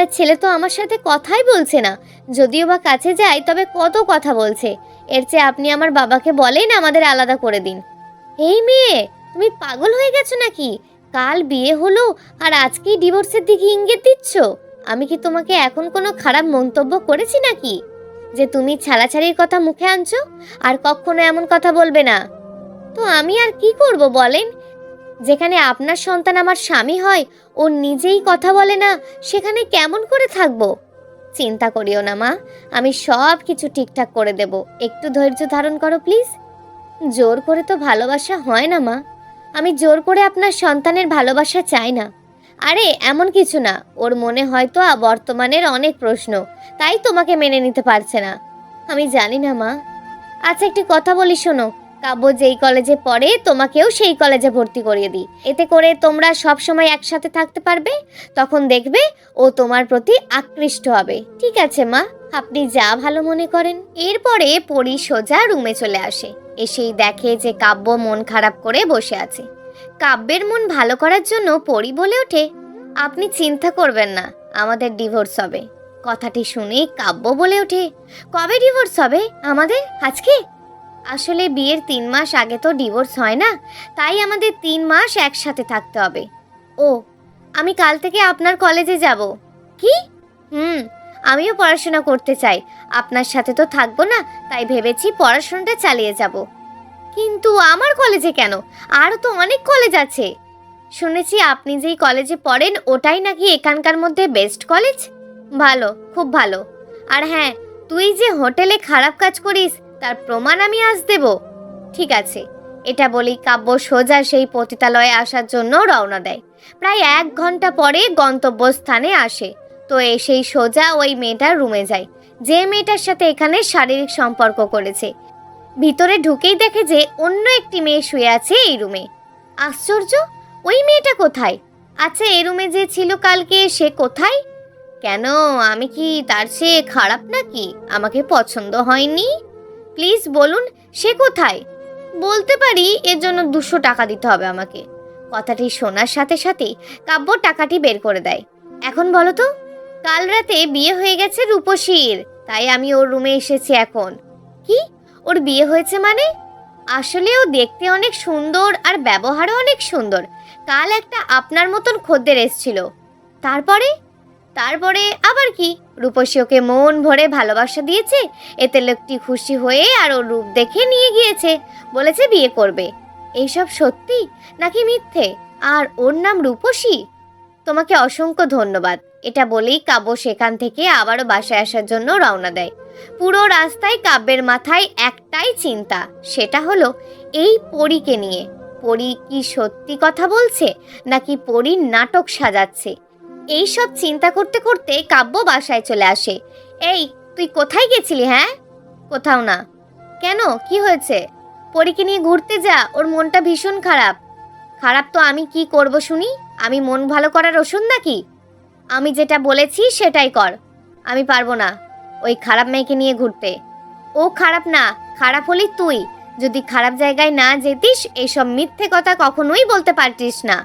আপনার ছেলে তো আমার সাথে কথাই বলছে না, যদিও বা কাছে যাই তবে কত কথা বলছে। এর চেয়ে আপনি আমার বাবাকে বলেন আমাদের আলাদা করে দিন। এই মেয়ে, তুমি পাগল হয়ে গেছো নাকি? কাল বিয়ে হলো আর আজকেই ডিভোর্সের দিকে ইঙ্গিত দিচ্ছ? আমি কি তোমাকে এখন কোনো খারাপ মন্তব্য করেছি নাকি যে তুমি ছাড়াছাড়ির কথা মুখে আনছো? আর কখনো এমন কথা বলবে না। তো আমি আর কি করব বলেন? যেখানে আপনার সন্তান আমার স্বামী হয়, ও নিজেই কথা বলে না, সেখানে কেমন করে থাকবো? চিন্তা করিও না মা, আমি সব কিছু ঠিকঠাক করে দেব। একটু ধৈর্য ধারণ করো প্লিজ। জোর করে তো ভালোবাসা হয় না মা। আমি জোর করে আপনার সন্তানের ভালোবাসা চাই না। আরে এমন কিছু না, ওর মনে হয়তো বর্তমানের অনেক প্রশ্ন, তাই তোমাকে মেনে নিতে পারছে না। আমি জানি না মা। আচ্ছা একটি কথা বলি শোনো, কাব্য যেই কলেজে পড়ে তোমাকেও সেই কলেজে ভর্তি করিয়ে দিই। এতে করে তোমরা সব সময় একসাথে থাকতে পারবে। তখন দেখবে ও তোমার প্রতি আকৃষ্ট হবে। ঠিক আছে মা, আপনি যা ভালো মনে করেন। এরপরে পরি সোজা রুমে চলে আসে। এসেই দেখে যে কাব্য মন খারাপ করে বসে আছে। কাব্যের মন ভালো করার জন্য পরি বলে ওঠে, আপনি চিন্তা করবেন না, আমাদের ডিভোর্স হবে। কথাটি শুনে কাব্য বলে ওঠে, কবে ডিভোর্স হবে আমাদের? আজকে? আসলে বিয়ের 3 মাস আগে তো ডিভোর্স হয় না, তাই আমাদের 3 মাস একসাথে থাকতে হবে। ও, আমি কাল থেকে আপনার কলেজে যাব। কি? হুম, আমিও পড়াশোনা করতে চাই। আপনার সাথে তো থাকবো না, তাই ভেবেছি পড়াশোনাটা চালিয়ে যাব। কিন্তু আমার কলেজে কেন? আরও তো অনেক কলেজ আছে। শুনেছি আপনি যেই কলেজে পড়েন ওটাই নাকি এখানকার মধ্যে বেস্ট কলেজ। ভালো, খুব ভালো। আর হ্যাঁ, তুই যে হোটেলে খারাপ কাজ করিস তার প্রমাণ আমি আজ দেব। ঠিক আছে। এটা বলেই কাব্য সোজা সেই পতিতালয়ে আসার জন্য রওনা দেয়। প্রায় 1 ঘন্টা পরে গন্তব্যস্থানে আসে। তো এসেই সোজা ওই মেয়েটার রুমে যায়, যে মেয়েটার সাথে এখানে শারীরিক সম্পর্ক করেছে। ভিতরে ঢুকেই দেখে যে অন্য একটি মেয়ে শুয়ে আছে এই রুমে। আশ্চর্য, ওই মেয়েটা কোথায়? আচ্ছা, এই রুমে যে ছিল কালকে সে কোথায়? কেন, আমি কি তার চেয়ে খারাপ নাকি? আমাকে পছন্দ হয়নি? প্লিজ বলুন, সে কোথায়? বলতে পারি, এর জন্য 200 টাকা দিতে হবে আমাকে। কথাটি শোনার সাথে সাথেই কাব্য টাকাটি বের করে দেয়। এখন বলো তো, কাল রাতে বিয়ে হয়ে গেছে রূপসীর, তাই আমি ওর রুমে এসেছি এখন। কি? ওর বিয়ে হয়েছে মানে? আসলে ও দেখতে অনেক সুন্দর আর ব্যবহারও অনেক সুন্দর। কাল একটা আপনার মতন খদ্দের এসেছিল। তারপরে? তারপরে আবার কি? রূপসী ওকে মন ভরে ভালোবাসা দিয়েছে। এতে লোকটি খুশি হয়ে আর ওর রূপ দেখে নিয়ে গিয়েছে, বলেছে বিয়ে করবে। এইসব সত্যি নাকি মিথ্যে? আর ওর নাম রূপসী? তোমাকে অসংখ্য ধন্যবাদ। এটা বলেই কাব্য সেখান থেকে আবারও বাসায় আসার জন্য রওনা দেয়। পুরো রাস্তায় কাব্যের মাথায় একটাই চিন্তা, সেটা হলো এই পরীকে নিয়ে। পরী কি সত্যি কথা বলছে নাকি পরীর নাটক সাজাচ্ছে? এই সব চিন্তা করতে করতে কাব্য বাসায় চলে আসে। এই, তুই কোথায় গেছিলি? হ্যাঁ? কোথাও না। কেন, কি হয়েছে? পরীকে নিয়ে ঘুরতে যা, ওর মনটা ভীষণ খারাপ। খারাপ তো আমি কি করব শুনি? আমি মন ভালো করার ওষুধ নাকি? আমি যেটা বলেছি সেটাই কর। আমি পারবো না ওই খারাপ মেয়েকে নিয়ে ঘুরতে। ও খারাপ না, খারাপ হলি তুই। যদি খারাপ জায়গায় না যেতিস এইসব মিথ্যে কথা কখনোই বলতে পারতিস না।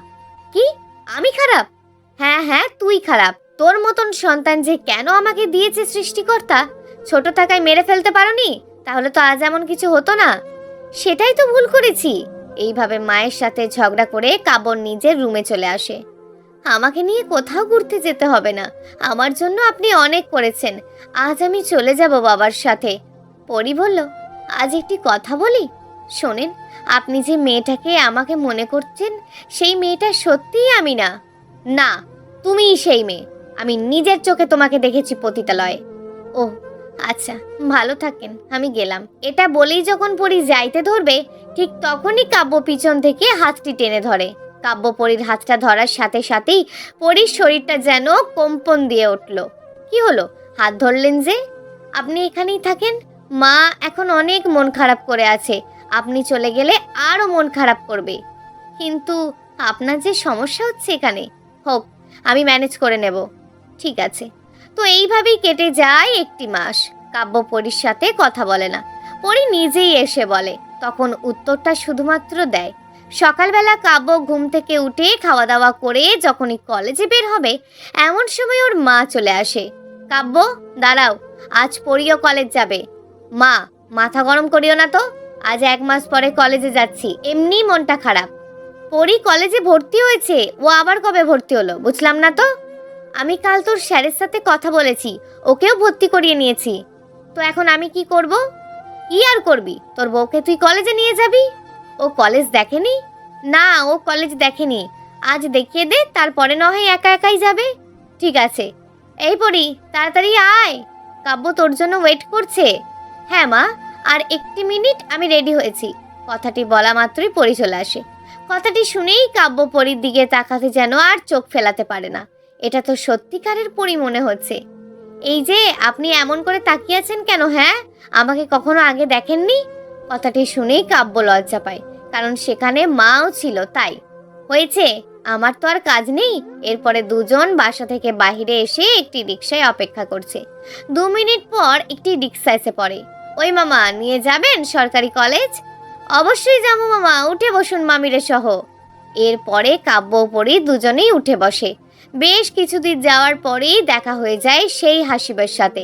কি? আমি খারাপ? হ্যাঁ হ্যাঁ, তুই খারাপ। তোর মতন সন্তান যে কেন আমাকে দিয়েছে সৃষ্টিকর্তা, ছোট থাকায় মেরে ফেলতে পারোনি? তাহলে তো আজ এমন কিছু হতো না। সেটাই তো ভুল করেছি। এইভাবে মায়ের সাথে ঝগড়া করে কাব্য নিজের রুমে চলে আসে। আমাকে নিয়ে কোথাও ঘুরতে যেতে হবে না, আমার জন্য আপনি অনেক করেছেন। আজ আমি চলে যাব বাবার সাথে। পরি বলল, আজ একটি কথা বলি, শোনেন। আপনি যে মেয়েটাকে আমাকে মনে করছেন, সেই মেয়েটা সত্যিই আমি না। না, তুমিই সেই মেয়ে। আমি নিজের চোখে তোমাকে দেখেছি পতিতালয়ে। ও আচ্ছা, ভালো থাকেন, আমি গেলাম। এটা বলেই যখন পরি যাইতে ধরবে, ঠিক তখনই কাব্য পিছন থেকে হাতটি টেনে ধরে। কাব্য পরীর হাতটা ধরার সাথে সাথেই পরীর শরীরটা যেন কম্পন দিয়ে উঠল। কি হলো, হাত ধরলেন যে? আপনি এখানেই থাকেন। মা এখন অনেক মন খারাপ করে আছে, আপনি চলে গেলে আরও মন খারাপ করবে। কিন্তু আপনার যে সমস্যা হচ্ছে এখানে, হোক, আমি ম্যানেজ করে নেব। ঠিক আছে। তো এইভাবেই কেটে যায় 1টি মাস। কাব্য পরীর সাথে কথা বলে না, পরী নিজেই এসে বলে। তখন উত্তরটা শুধুমাত্র দেয়, সকালবেলা কাব্য ঘুম থেকে উঠে খাওয়া দাওয়া করে যখনই কলেজে বের হবে এমন সময় ওর মা চলে আসে। কাব্য, দাঁড়াও, আজ পড়িও কলেজ যাবে। মা, মাথা গরম করিও না তো, আজ 1 মাস পরে কলেজে যাচ্ছি, এমনি মনটা খারাপ। পড়ি কলেজে ভর্তি হয়েছে, ও আবার কবে ভর্তি হলো বুঝলাম না তো। আমি কাল তোর স্যারের সাথে কথা বলেছি, ওকেও ভর্তি করিয়ে নিয়েছি। তো এখন আমি কি করব? কি আর করবি, তোর বউকে তুই কলেজে নিয়ে যাবি। ও কলেজ দেখেনি? না, ও কলেজ দেখেনি। আজ দেখিয়ে দে, তারপরে না হয় একা একাই যাবে। ঠিক আছে। এই পড়ি, তাড়াতাড়ি আয়, কাব্য তোর জন্য ওয়েট করছে। হ্যাঁ মা, আর 1 মিনিট, আমি রেডি হয়েছি। কথাটি বলা মাত্রই পড়ি চলে আসে। কথাটি শুনেই কাব্য পরীর দিকে তাকাতে যেন আর চোখ ফেলাতে পারে না। এটা তো সত্যিকারের পরী মনে হচ্ছে। এই যে আপনি এমন করে তাকিয়ে আছেন কেন? হ্যাঁ, আমাকে কখনো আগে দেখেননি? কথাটি শুনেই কাব্য লজ্জা পায়, কারণ সেখানে মাও ছিল তাই। হয়েছে, আমার তো আর কাজ নেই। এরপরে দুজন বাসা থেকে বাহিরে এসে একটি রিকশায় অপেক্ষা করছে। 2 মিনিট পর একটি রিকশা এসে পড়ে। ওই মামা, নিয়ে যাবেন সরকারি কলেজ? অবশ্যই যাবো মামা, উঠে বসুন মামিরে সহ। এরপরে কাব্য পরী দুজনেই উঠে বসে। বেশ কিছুদিন যাওয়ার পরেই দেখা হয়ে যায় সেই হাসিবের সাথে।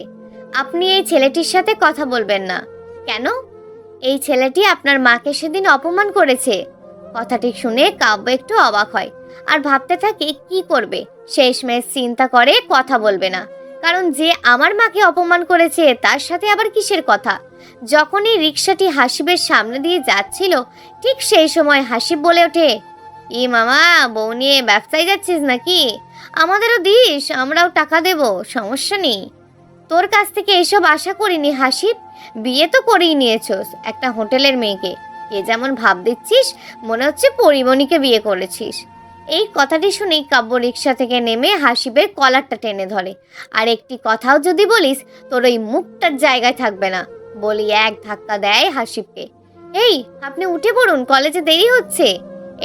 আপনি এই ছেলেটির সাথে কথা বলবেন না কেন? এই ছেলেটি আপনার মাকে সেদিন অপমান করেছে। কথাটি শুনে কাব্য একটু অবাক হয় আর ভাবতে থাকে কি করবে। শেষমেশ চিন্তা করে কথা বলবে না, কারণ যে আমার মাকে অপমান করেছে তার সাথে আবার কিসের কথা। যখনই রিকশাটি হাসিবের সামনে দিয়ে যাচ্ছিল ঠিক সেই সময় হাসিব বলে ওঠে, ই মামা, বউ নিয়ে ব্যবসায় যাচ্ছিস নাকি? আমাদেরও দিস, আমরাও টাকা দেব, সমস্যা নেই। তোর কাছ থেকে এসব আশা করিনি হাসিব। বিয়ে তো করেই নিয়েছস একটা হোটেলের মেয়েকে। এ যেমন ভাব দিচ্ছিস, মনে হচ্ছে পরিমণিকে বিয়ে করেছিস। এই কথাটি শুনেই কাব্য রিকশা থেকে নেমে হাসিবের কলারটা টেনে ধরে। আর একটি কথাও যদি বলিস, তোর ওই মুখটার জায়গায় থাকবে না বলি এক ধাক্কা দেয় হাসিবকে। এই, আপনি উঠে পড়ুন, কলেজে দেরি হচ্ছে।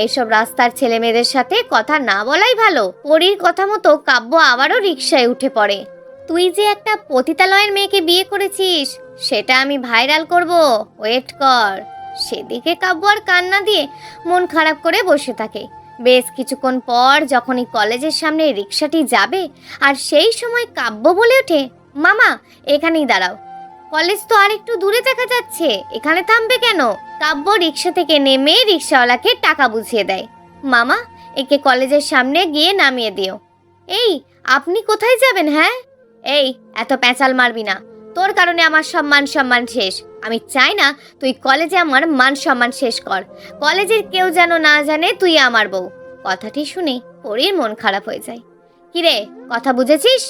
এইসব রাস্তার ছেলে মেয়েদের সাথে কথা না বলাই ভালো। পরীর কথা মতো কাব্য আবারও রিকশায় উঠে পড়ে। তুই যে একটা পতিতালয়ের মেয়েকে বিয়ে করেছিস সেটা আমি ভাইরাল করব, ওয়েট কর। সেদিকে কাব্য আর কান্না দিয়ে মন খারাপ করে বসে থাকে। বেশ কিছুক্ষণ পর যখনই কলেজের সামনে রিকশাটি যাবে আর সেই সময় কাব্য বলে ওঠে, মামা, এখানেই দাঁড়াও, কলেজ তো আর একটু দূরে দেখা যাচ্ছে, এখানে থামবে কেন? কাব্য রিকশা থেকে নেমে রিকশাওয়ালাকে টাকা বুঝিয়ে দেয়। মামা, একে কলেজের সামনে গিয়ে নামিয়ে দিও। এই, আপনি কোথায় যাবেন? হ্যাঁ, এই, এত প্যাঁচাল মারবি না, তোর কারণে আমার সব মান সম্মান শেষ। আমি চাই না তুই কলেজে আমার মান সম্মান শেষ কর। কলেজের কেউ যেন না জানে তুই আমার বউ। কথাটি শুনে পরীর মন খারাপ হয়ে যায়। কিরে, কথা বুঝেছিস?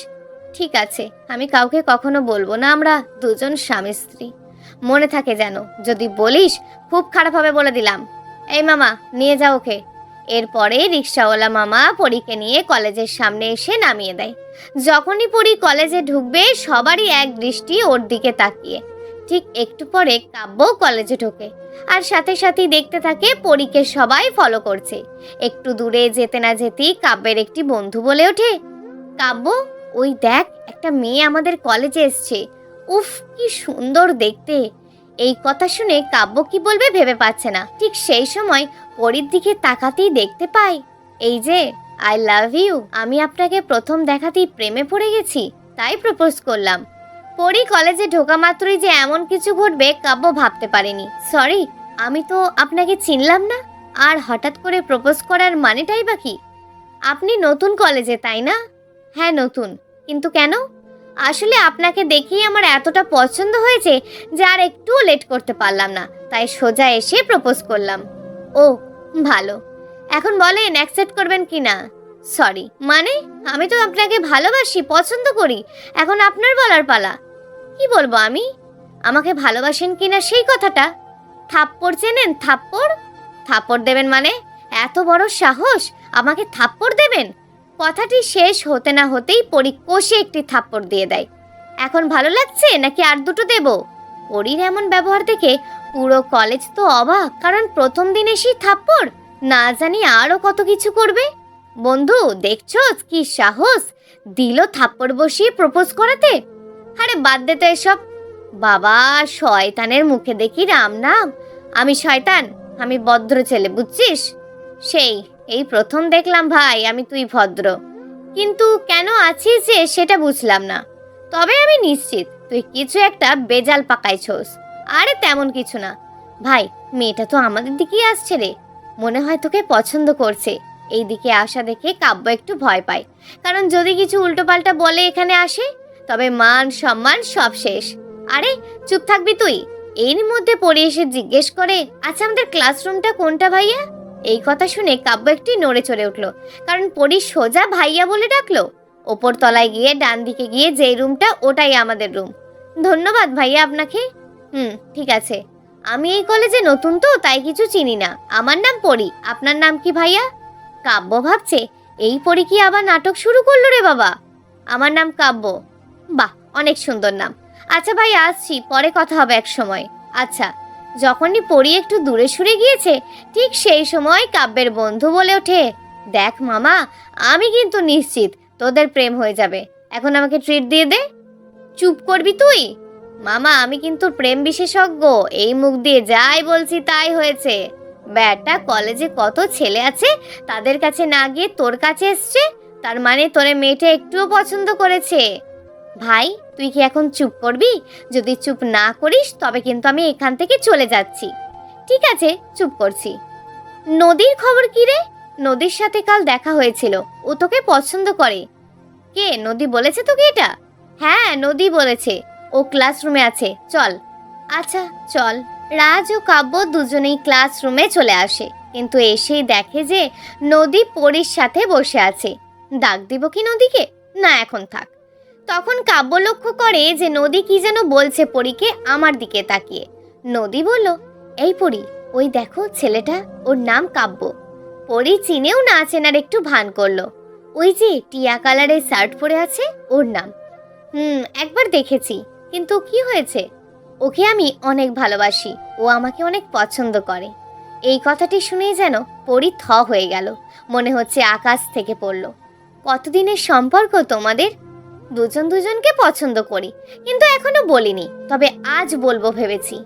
ঠিক আছে, আমি কাউকে কখনো বলবো না আমরা দুজন স্বামী স্ত্রী। মনে থাকে যেন, যদি বলিস খুব খারাপ হবে বলে দিলাম। এই মামা, নিয়ে যাও ওকে। এরপরে রিকশাওয়ালা মামা পরীকে নিয়ে কলেজের সামনে এসে নামিয়ে দেয়। যখনই পরী কলেজে ঢুকবে সবারই এক দৃষ্টি ওর দিকে তাকিয়ে। ঠিক একটু পরে কাব্য কলেজে ঢোকে আর সাথে সাথেই দেখতে থাকে পরীকে সবাই ফলো করছে। একটু দূরে যেতে না যেতেই কাব্যের একটি বন্ধু বলে ওঠে, কাব্য, ওই দেখ, একটা মেয়ে আমাদের কলেজে এসছে। উফ, কি সুন্দর দেখতে। এই কথা শুনে কাব্য কি বলবে ভেবে পাচ্ছে না। ঠিক সেই সময় পরীর দিকে তাকাতেই দেখতে পাই, এই যে, আই লাভ ইউ। আমি আপনাকে প্রথম দেখাতেই প্রেমে পড়ে গেছি, তাই প্রপোজ করলাম। পরী কলেজে ঢোকা মাত্রই যে এমন কিছু ঘটবে কাব্য ভাবতে পারেনি। সরি, আমি তো আপনাকে চিনলাম না। আর হঠাৎ করে প্রপোজ করার মানেটাই বা কি? আপনি নতুন কলেজে, তাই না? হ্যাঁ, নতুন। কিন্তু কেন? আসলে আপনাকে দেখেই আমার এতটা পছন্দ হয়েছে যে আর একটুও লেট করতে পারলাম না, তাই সোজা এসে প্রপোজ করলাম। ও, ভালো। এখন বলেন অ্যাকসেপ্ট করবেন কি না? সরি, মানে আমি তো আপনাকে ভালোবাসি, পছন্দ করি। এখন আপনার বলার পালা। কি বলবো আমি? আমাকে ভালোবাসেন কিনা সেই কথাটা। থাপ্পড় চেনেন? থাপ্পড়? থাপ্পড় দেবেন মানে? এত বড় সাহস, আমাকে থাপ্পড় দেবেন? কথাটি শেষ হতে না হতেই পরী কষে একটি থাপ্পড় দিয়ে দেয়। এখন ভালো লাগছে নাকি আর দুটো দেব? পরীর এমন ব্যবহার দেখে পুরো কলেজ তো অবাক, কারণ প্রথম দিন এসেই থাপ্পড়, না জানি আরো কত কিছু করবে। বন্ধু, দেখছোস কি সাহস, দিল থাপ্পড় বসিয়ে প্রপোজ করাতে। আরে বাদ দে তো এসব। বাবা, শয়তানের মুখে দেখি রাম নাম। আমি শয়তান? আমি ভদ্র ছেলে, বুঝছিস? সেই এই প্রথম দেখলাম ভাই আমি তুই ভদ্র, কিন্তু কেন আছিস যে সেটা বুঝলাম না। তবে আমি নিশ্চিত তুই কিছু একটা বেজাল পাকাইছস। আরে তেমন কিছু না ভাই, মেয়েটা তো আমাদের দিকেই আসছে রে, মনে হয় তোকে পছন্দ করছে। এই দিকে আসা দেখে কাব্য একটু ভয় পায়, কারণ যদি কিছু উল্টোপাল্টা বলে এখানে আসে তবে মান সম্মান সব শেষ। আরে চুপ থাকবি তুই। এর মধ্যে পড়ে এসে জিজ্ঞেস করে, আচ্ছা আমাদের ক্লাসরুমটা কোনটা ভাইয়া? এই কথা শুনে কাব্য একটি নড়ে চড়ে উঠল, কারণ পরি সোজা ভাইয়া বলে ডাকলো। ওপর তলায় গিয়ে ডান দিকে গিয়ে যেই রুমটা ওটাই আমাদের রুম। ধন্যবাদ ভাইয়া আপনাকে। ঠিক আছে, আমি এই কলেজে নতুন তো তাই কিছু চিনি না। আমার নাম পরি, আপনার নাম কি ভাইয়া? কাব্য ভাবছে এই পরি কি আবার নাটক শুরু করলো রে বাবা। আমার নাম কাব্য। বাহ, অনেক সুন্দর নাম। আচ্ছা ভাই আসছি, পরে কথা হবে এক সময়। আচ্ছা। যখনই পরি একটু দূরে সরে গিয়েছে ঠিক সেই সময় কাব্যের বন্ধু বলে ওঠে, দেখ মামা, আমি কিন্তু নিশ্চিত তোদের প্রেম হয়ে যাবে। এখন আমাকে ট্রিট দিয়ে দে। চুপ করবি তুই? মামা আমি কিন্তু প্রেম বিশেষজ্ঞ, এই মুখ দিয়ে যাই বলছি তাই হয়েছে। ব্যাটা কলেজে কত ছেলে আছে, তাদের কাছে না গিয়ে তোর কাছে এসছে, তার মানে তোরে মেয়েটা একটুও পছন্দ করেছে। ভাই তুই কি এখন চুপ করবি? যদি চুপ না করিস তবে কিন্তু আমি এখান থেকে চলে যাচ্ছি। ঠিক আছে, চুপ করছি। নদীর খবর কি রে? নদীর সাথে কাল দেখা হয়েছিল, ও তোকে পছন্দ করে। কে? নদী বলেছে তোকে এটা? হ্যাঁ নদী বলেছে, ও ক্লাসরুমে আছে, চল। আচ্ছা চল। রাজ ও কাব্য দুজনেই ক্লাসরুমে চলে আসে, কিন্তু এসেই দেখে যে নদী পরীর সাথে বসে আছে। ডাক দিব কি নদীকে? না এখন থাক। তখন কাব্য লক্ষ্য করে যে নদী কি যেন বলছে পরীকে আমার দিকে তাকিয়ে। নদী বলল, এই পরী, ওই দেখো ছেলেটা, ওর নাম কাব্য। পরী চিনেও না চেনার একটু ভান করলো। ওই যে টিয়া কালারের শার্ট পরে আছে, ওর নাম। একবার দেখেছি, কিন্তু কি হয়েছে? ওকে আমি অনেক ভালোবাসি, ও আমাকে অনেক পছন্দ করে। এই কথাটি শুনেই যেন পরী থ হয়ে গেল, মনে হচ্ছে আকাশ থেকে পড়ল। কতদিনের সম্পর্ক তোমাদের? দুজন দুজনকে পছন্দ করি, কিন্তু এখনো বলিনি, তবে আজ বলবো ভেবেছি।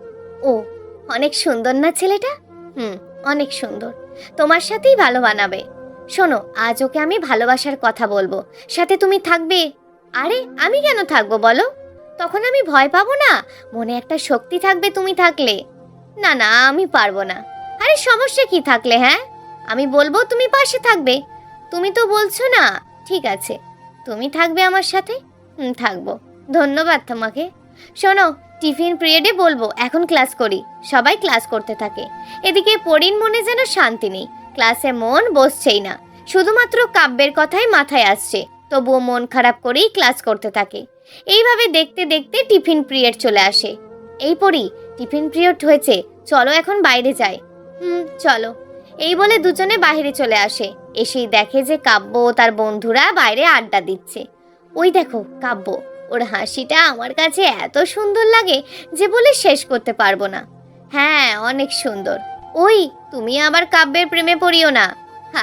ও অনেক সুন্দর না ছেলেটা? অনেক সুন্দর, তোমার সাথেই ভালো বানাবে। শোনো, আজ ওকে আমি ভালোবাসার কথা বলবো, সাথে তুমি থাকবে। আরে আমি কেন থাকবো বলো? তখন আমি ভয় পাবো না, মনে একটা শক্তি থাকবে তুমি থাকলে। না না, আমি পারবো না। আরে সমস্যা কি থাকলে? হ্যাঁ, আমি বলবো তুমি পাশে থাকবে। তুমি তো বলছো না। ঠিক আছে, তুমি থাকবে আমার সাথে। থাকবো। ধন্যবাদ তোমাকে। শোনো, টিফিন পিরিয়ডে বলবো এখন ক্লাস করি। সবাই ক্লাস করতে থাকে। এদিকে পরীর মনে যেন শান্তি নেই, ক্লাসে মন বসছেই না, শুধুমাত্র কাব্যের কথাই মাথায় আসছে। তবুও মন খারাপ করেই ক্লাস করতে থাকে। এইভাবে দেখতে দেখতে টিফিন পিরিয়ড চলে আসে। এই পরী, টিফিন পিরিয়ড হয়েছে, চলো এখন বাইরে যাই। চলো। এই বলে দুজনে বাইরে চলে আসে। এসেই দেখে যে কাব্য ও তার বন্ধুরা বাইরে আড্ডা দিচ্ছে। ওই দেখো কাব্য, ওর হাসিটা আমার কাছে এত সুন্দর লাগে যে বলে শেষ করতে পারবো না। হ্যাঁ অনেক সুন্দর। ওই তুমি আবার কাব্যের প্রেমে পড়িও না।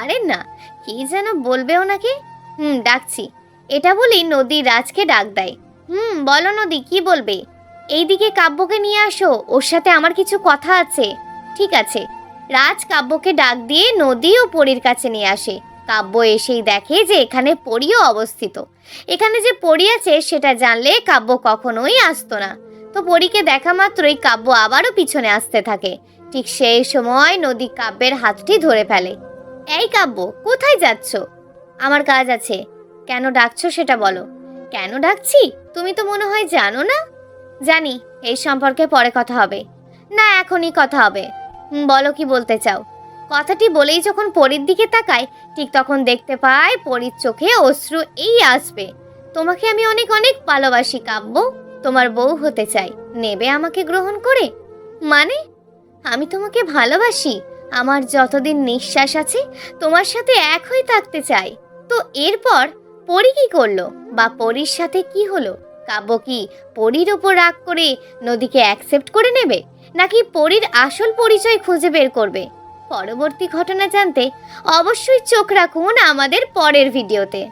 আরে না, কি যেন বলবে ওনাকে। ডাকছি। এটা বলি নদী রাজকে ডাক দেয়। বলো নদী, কি বলবে? এইদিকে কাব্যকে নিয়ে আসো, ওর সাথে আমার কিছু কথা আছে। ঠিক আছে। রাজ কাব্যকে ডাক দিয়ে নদী ও পরীর কাছে নিয়ে আসে। কাব্য এসেই দেখে যে এখানে পরীও অবস্থিত। এখানে যে পরী আছে সেটা জানলে কাব্য কখনোই আসতো না। তো পরীকে দেখা মাত্রই কাব্য আবারও পিছনে আসতে থাকে। ঠিক সেই সময় নদী কাব্যের হাতটি ধরে ফেলে। এই কাব্য, কোথায় যাচ্ছ? আমার কাজ আছে। কেন ডাকছো সেটা বলো। কেন ডাকছি তুমি তো মনে হয় জানো না। জানি, এই সম্পর্কে পরে কথা হবে। না, এখনই কথা হবে। বলো কি বলতে চাও। কথাটি বলেই যখন পরীর দিকে তাকায় ঠিক তখন দেখতে পায় পরীর চোখে অশ্রু এই আসবে। তোমাকে আমি অনেক অনেক ভালোবাসি কাব্য, তোমার বউ হতে চাই, নেবে আমাকে গ্রহণ করে? মানে? আমি তোমাকে ভালোবাসি, আমার যতদিন নিঃশ্বাস আছে তোমার সাথে এক হয়ে থাকতে চাই। তো এরপর পরী কি করলো বা পরীর সাথে কি হলো? কাব্য কি পরীর ওপর রাগ করে নদীকে অ্যাকসেপ্ট করে নেবে, নাকি পরীর আসল পরিচয় খুঁজে বের করবে? পরবর্তী ঘটনা জানতে অবশ্যই চোখ রাখুন আমাদের পরের ভিডিওতে।